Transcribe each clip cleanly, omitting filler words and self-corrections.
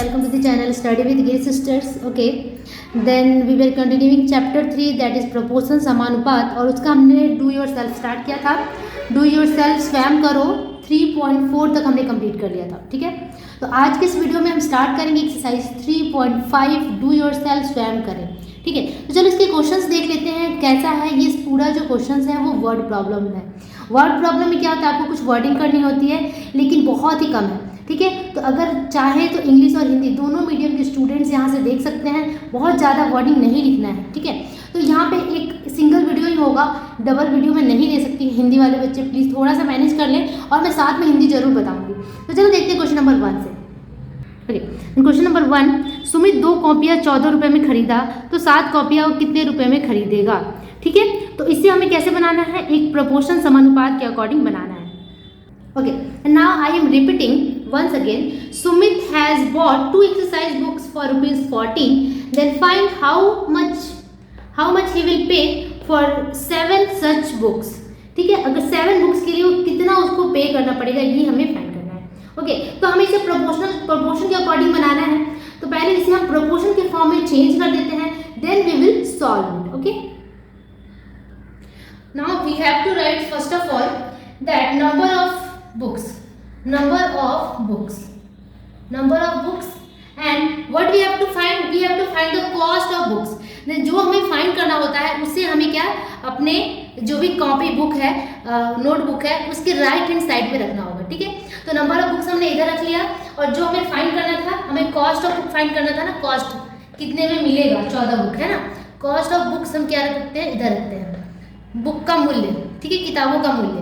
welcome to the channel Study with Gay Sisters. Okay, then we were continuing chapter 3 that is proportion समानुपात और उसका हमने do yourself start किया था. do yourself स्वयं करो 3.4 तक हमने कंप्लीट कर लिया था. ठीक है, तो आज के इस वीडियो में हम स्टार्ट करेंगे एक्सरसाइज 3.5 do yourself स्वयं करें. ठीक है, तो चलो इसके क्वेश्चंस देख लेते हैं कैसा है. ये पूरा जो क्वेश्चंस है वो वर्ड प्रॉब्लम है. वर्ड प्रॉब्लम में क्या होता है, आपको कुछ वर्डिंग करनी होती है लेकिन बहुत ही कम है. ठीक है, तो अगर चाहे तो इंग्लिश और हिंदी दोनों मीडियम के स्टूडेंट्स यहाँ से देख सकते हैं. बहुत ज़्यादा वर्डिंग नहीं लिखना है. ठीक है, तो यहाँ पे एक सिंगल वीडियो ही होगा, डबल वीडियो में नहीं ले सकती. हिंदी वाले बच्चे प्लीज़ थोड़ा सा मैनेज कर लें और मैं साथ में हिंदी जरूर बताऊँगी. तो चलो देखते हैं क्वेश्चन नंबर 1 से. क्वेश्चन नंबर 1, सुमित 2 कॉपियाँ 14 रुपये में खरीदा तो 7 कॉपियाँ वो कितने रुपये में खरीदेगा. ठीक है, तो इसे हमें कैसे बनाना है, एक प्रोपोर्शन समानुपात के अकॉर्डिंग बनाना है. Okay, and now I am repeating once again. Sumit has bought 2 exercise books for ₹14. Then find how much he will pay for 7 such books. ठीक है, अगर 7 बुक्स के लिए वो कितना उसको पे करना पड़ेगा ये हमें फाइंड करना है. ओके, तो हमें इसे प्रोपोर्शन के अकॉर्डिंग बनाना है. तो पहले इसे हम प्रोपोर्शन के फॉर्म में चेंज कर देते हैं, then we will solve it. Okay, now we have to write first of all that number of books and what we have to find the cost of books. जो हमें find करना होता है उससे हमें क्या, अपने जो भी कॉपी बुक है, नोटबुक है, उसके राइट हैंड साइड पे रखना होगा. ठीक है, तो नंबर ऑफ बुक्स हमने इधर रख लिया और जो हमें फाइंड करना था, हमें कॉस्ट ऑफ बुक फाइंड करना था ना. कॉस्ट कितने में मिलेगा, 14 बुक है ना. कॉस्ट ऑफ बुक्स हम क्या रखते हैं, इधर रखते हैं. बुक का मूल्य, ठीक है, किताबों का मूल्य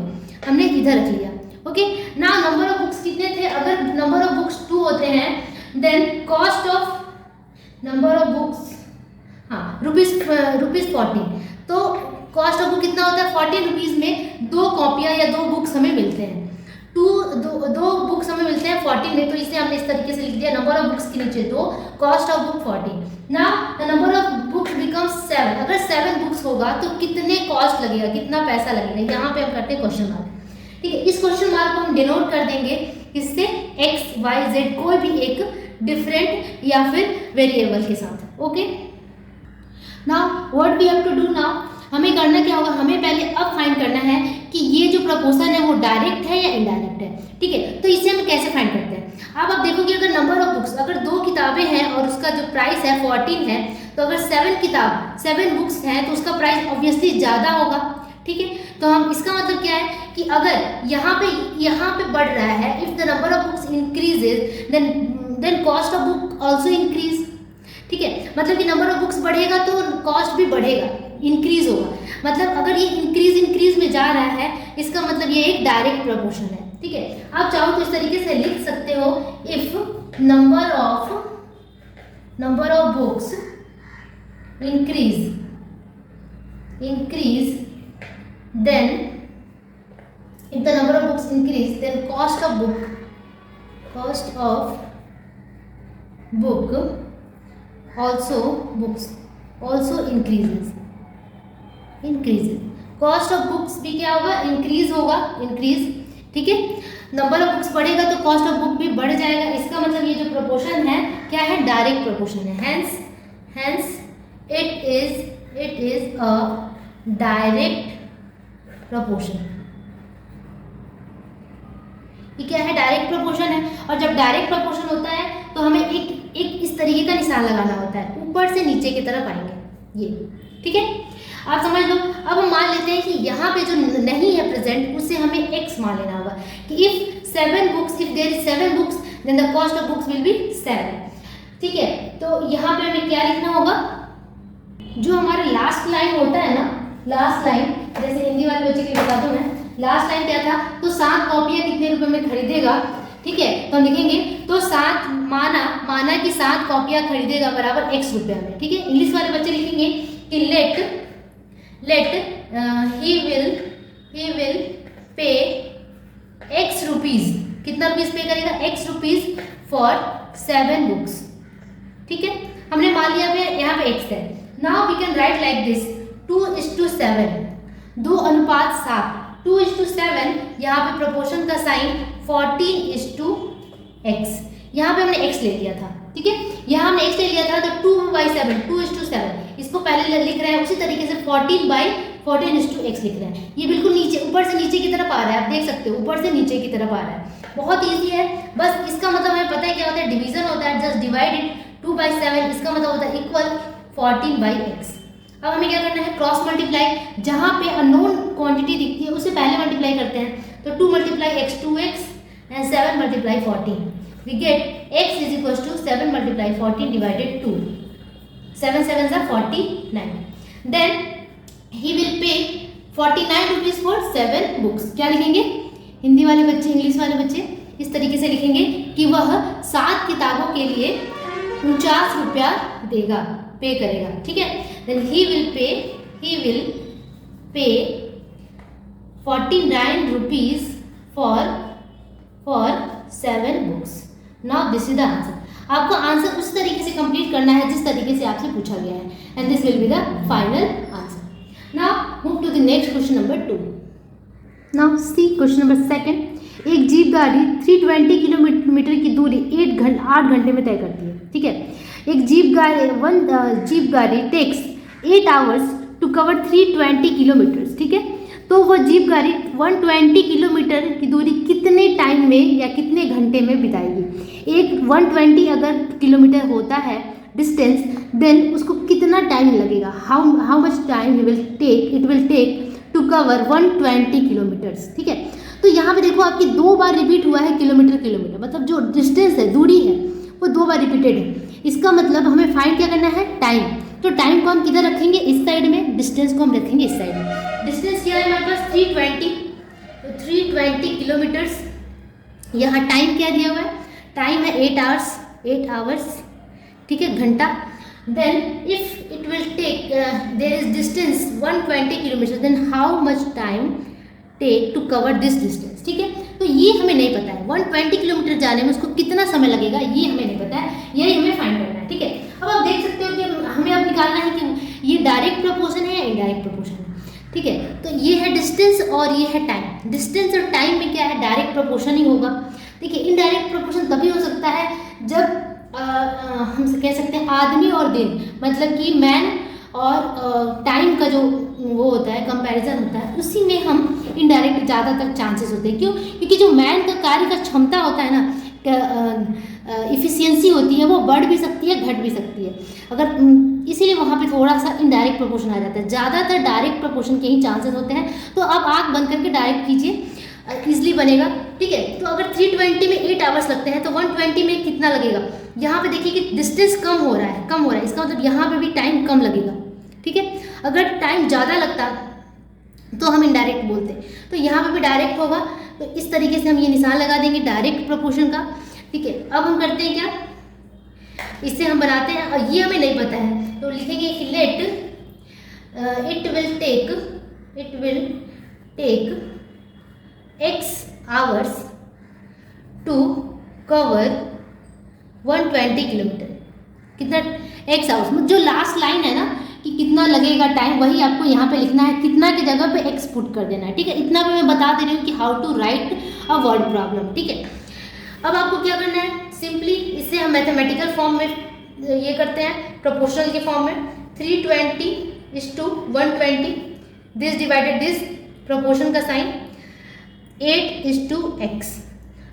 हमने इधर रख लिया. ओके, ना नंबर ऑफ बुक्स कितने थे, अगर नंबर ऑफ बुक्स 2 होते हैं then cost of number of books rupees 14. तो कॉस्ट ऑफ बुक कितना होता है, 14 रुपीज़ में 2 कॉपियाँ या 2 बुक्स हमें मिलते हैं. दो बुक्स हमें मिलते हैं 14 में. तो इसे हमने इस तरीके से लिख दिया, नंबर ऑफ बुक्स के नीचे 2, कॉस्ट ऑफ बुक 14. ना the number of books becomes 7. अगर 7 बुक्स होगा तो कितने कॉस्ट लगेगा, कितना पैसा लगेगा. यहाँ पे हम करते हैं क्वेश्चन मार्क. ठीक है, इस क्वेश्चन मार्क को हम डिनोट कर देंगे इससे x, y, z कोई भी एक डिफरेंट या फिर वेरिएबल के साथ. Okay, now what we have to do. Now हमें करना क्या होगा, हमें पहले अब फाइंड करना है कि ये जो प्रपोर्शन है वो डायरेक्ट है या इनडायरेक्ट है. ठीक है, तो इसे हम कैसे फाइंड करते हैं. अब आप देखोगे अगर नंबर ऑफ बुक्स, अगर 2 किताबें हैं और उसका जो प्राइस है 14 है, तो अगर 7 बुक्स हैं तो उसका प्राइस ऑब्वियसली ज़्यादा होगा. ठीक है, तो हम इसका मतलब क्या है कि अगर यहाँ पे बढ़ रहा है, if the number of books increases then cost of book also increase. ठीक है, मतलब कि नंबर ऑफ बुक्स बढ़ेगा तो कॉस्ट भी बढ़ेगा, इंक्रीज होगा. मतलब अगर ये इंक्रीज में जा रहा है, इसका मतलब ये एक डायरेक्ट प्रोपोर्शन है. ठीक है, आप चाहो तो इस तरीके से लिख सकते हो, if number of books increase then if the number of books increase then cost of book also increases. cost of books भी क्या होगा, इंक्रीज होगा. ठीक है, नंबर ऑफ बुक्स बढ़ेगा तो कॉस्ट ऑफ बुक भी बढ़ जाएगा. इसका मतलब ये जो प्रोपोर्शन है क्या है, डायरेक्ट प्रोपोर्शन है. hence it is a direct proportion. ये क्या है, डायरेक्ट प्रोपोर्शन है. और जब डायरेक्ट प्रोपोर्शन होता है तो हमें एक इस तरीके का निशान लगाना होता है, ऊपर से नीचे की तरफ आएंगे ये. ठीक है, आप समझ लो. अब हम मान लेते हैं कि यहाँ पे जो नहीं है प्रेजेंट उसे हमें x मान लेना होगा कि if there is 7 books then the cost of books will be 7. ठीक है, तो यहाँ पे हमें क्या लिखना होगा, जो हमारा लास्ट लाइन होता है ना, लास्ट लाइन जैसे हिंदी वाले बच्चे के लिए बता दूं मैं, लास्ट लाइन क्या था, तो 7 कॉपियाँ कितने रुपए में खरीदेगा. ठीक है, तो हम लिखेंगे तो 7 माना कि 7 कॉपियाँ खरीदेगा बराबर x रुपये में. ठीक है, इंग्लिश वाले बच्चे लिखेंगे कि let he will pay x rupees. कितना रुपीज पे करेगा, x रुपीज फॉर 7 बुक्स. ठीक है, हमने मान लिया यहाँ पे x है. Now we can write like this, 2:7, 2:7. 2:7 यहाँ पे प्रोपोर्शन का साइन 14:x. यहाँ पे हमने x ले लिया था. ठीक है। यहाँ हमने x ले लिया था तो 2/7, 2:7, इसको पहले लिख रहे हैं उसी तरीके से 14/14:x लिख रहे हैं। ये बिल्कुल नीचे, ऊपर से नीचे की तरफ आ रहा है, आप देख सकते हो ऊपर से नीचे की तरफ आ रहा है। बहुत ईजी है, बस इसका मतलब हमें पता है क्या होता है, डिवीजन होता है, जस्ट डिवाइड इट 2/7, इसका मतलब होता है इक्वल 14/x। अब हमें क्या करना है, क्रॉस मल्टीप्लाई, जहाँ पे अननोन क्वांटिटी दिखती है उसे पहले मल्टीप्लाई करते हैं। तो 2 × x 2x and 7 × 14, we get x is equals to 7 × 14 divided 2, 7 7s are 49. Then he will pay 49 rupees for 7 books. क्या लिखेंगे, हिंदी वाले बच्चे, इंग्लिश वाले बच्चे इस तरीके से लिखेंगे कि वह 7 किताबों के लिए 49 रुपया देगा, पे करेगा, ठीक है। Then he will pay 49 rupees for 7 books. Now this is the answer. आपको आंसर उस तरीके से कंप्लीट करना है जिस तरीके से आपसे पूछा गया है, and this will be the final answer. Now move to the next question number 2. Now see question number 2. एक जीप गाड़ी 320 किलोमीटर की दूरी 8 घंटे में तय करती है, ठीक है। एक जीप गाड़ी takes 8 hours to cover 320 kilometres, ठीक है। तो वो जीप गाड़ी 120 किलोमीटर की दूरी कितने टाइम में या कितने घंटे में बिताएगी। एक 120 अगर किलोमीटर होता है डिस्टेंस, देन उसको कितना टाइम लगेगा, how much time it will take to cover 120 kilometres, ठीक है। तो यहाँ पे देखो आपकी 2 बार रिपीट हुआ है किलोमीटर, मतलब जो डिस्टेंस है, दूरी है, वो 2 बार रिपीटेड है। इसका मतलब हमें फाइंड क्या करना है, टाइम। तो टाइम को हम किधर रखेंगे, इस साइड में, डिस्टेंस को हम रखेंगे इस साइड में। डिस्टेंस क्या है हमारे पास 320, तो 320 किलोमीटर्स। यहाँ टाइम क्या दिया हुआ है, टाइम है 8 आवर्स, ठीक है, घंटा। Then if it will take there is distance 120 kilometre, then how much time take to cover this distance, ठीक है। तो ये हमें नहीं पता है, 120 किलोमीटर जाने में उसको कितना समय लगेगा, ये हमें नहीं पता है, यही हमें फाइंड करना है, ठीक है। अब आप देख सकते हो कि हमें अब निकालना है कि ये डायरेक्ट प्रोपोर्शन है या इनडायरेक्ट प्रोपोर्शन है, ठीक है। तो ये है डिस्टेंस और ये है टाइम। डिस्टेंस और टाइम में क्या है, डायरेक्ट प्रोपोर्शन ही होगा। देखिए इनडायरेक्ट प्रोपोर्शन तभी हो सकता है जब हम कह सकते हैं आदमी और दिन, मतलब कि मैन और टाइम का जो वो होता है, कंपैरिजन होता है, उसी में हम इनडायरेक्ट ज़्यादातर चांसेस होते हैं। क्यों, क्योंकि जो मैन का कार्य का क्षमता होता है ना, इफ़िशियंसी होती है, वो बढ़ भी सकती है, घट भी सकती है। अगर इसीलिए वहाँ पे थोड़ा सा इनडायरेक्ट प्रोपोर्शन आ जाता है, ज़्यादातर डायरेक्ट प्रोपोर्शन के ही चांसेस होते हैं। तो आप आँख बंद करके डायरेक्ट कीजिए, ईजिली बनेगा, ठीक है। तो अगर 320 में 8 आवर्स लगते हैं तो 120 में कितना लगेगा। यहाँ पे देखिए कि डिस्टेंस कम हो रहा है, इसका मतलब यहाँ पे भी टाइम कम लगेगा, ठीक है। अगर टाइम ज़्यादा लगता तो हम इनडायरेक्ट बोलते, तो यहाँ पे भी डायरेक्ट होगा। तो इस तरीके से हम ये निशान लगा देंगे डायरेक्ट प्रोपोर्शन का, ठीक है। अब हम करते हैं क्या, इससे हम बनाते हैं, और ये हमें नहीं पता है, तो लिखेंगे कि let it will take x hours to cover 120 kilometre. कितना x आवर्स, जो लास्ट लाइन है ना कि कितना लगेगा टाइम, वही आपको यहाँ पे लिखना है, कितना की जगह पे x पुट कर देना है, ठीक है। इतना भी मैं बता दे रही हूँ कि how to write a word problem, ठीक है। अब आपको क्या करना है, सिंपली इससे हम मैथमेटिकल फॉर्म में ये करते हैं, प्रोपोर्शनल के फॉर्म में। 320:120, दिस डिवाइडेड दिस, प्रोपोर्शन का साइन 8:x।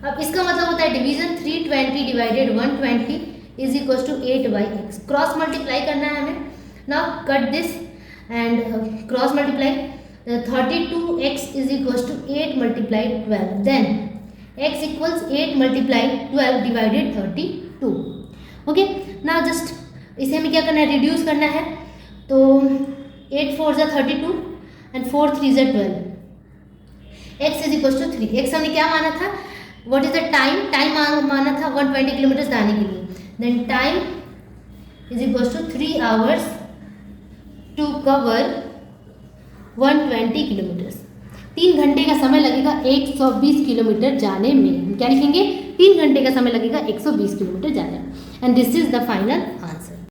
अब इसका मतलब होता है division, 320 divided 120 is equal to 8/x। Cross multiply करना है हमें। Now cut this and cross multiply, 32x is equal to 8 × 12, then x equals 8 × 12 divided 32। Okay, now just इसे हमें क्या करना है, रिड्यूस करना है। तो 8 4 = 32 and 4 3 = 12, x is equal to 3। x हमने क्या माना था, व्हाट इज द टाइम माना था 120 किलोमीटर जाने के लिए। Then time is equal to 3 hours to cover 120 kilometres. 3 घंटे का समय लगेगा 120 किलोमीटर जाने में। हम क्या लिखेंगे, 3 घंटे का समय लगेगा 120 किलोमीटर जाने में। And this is the final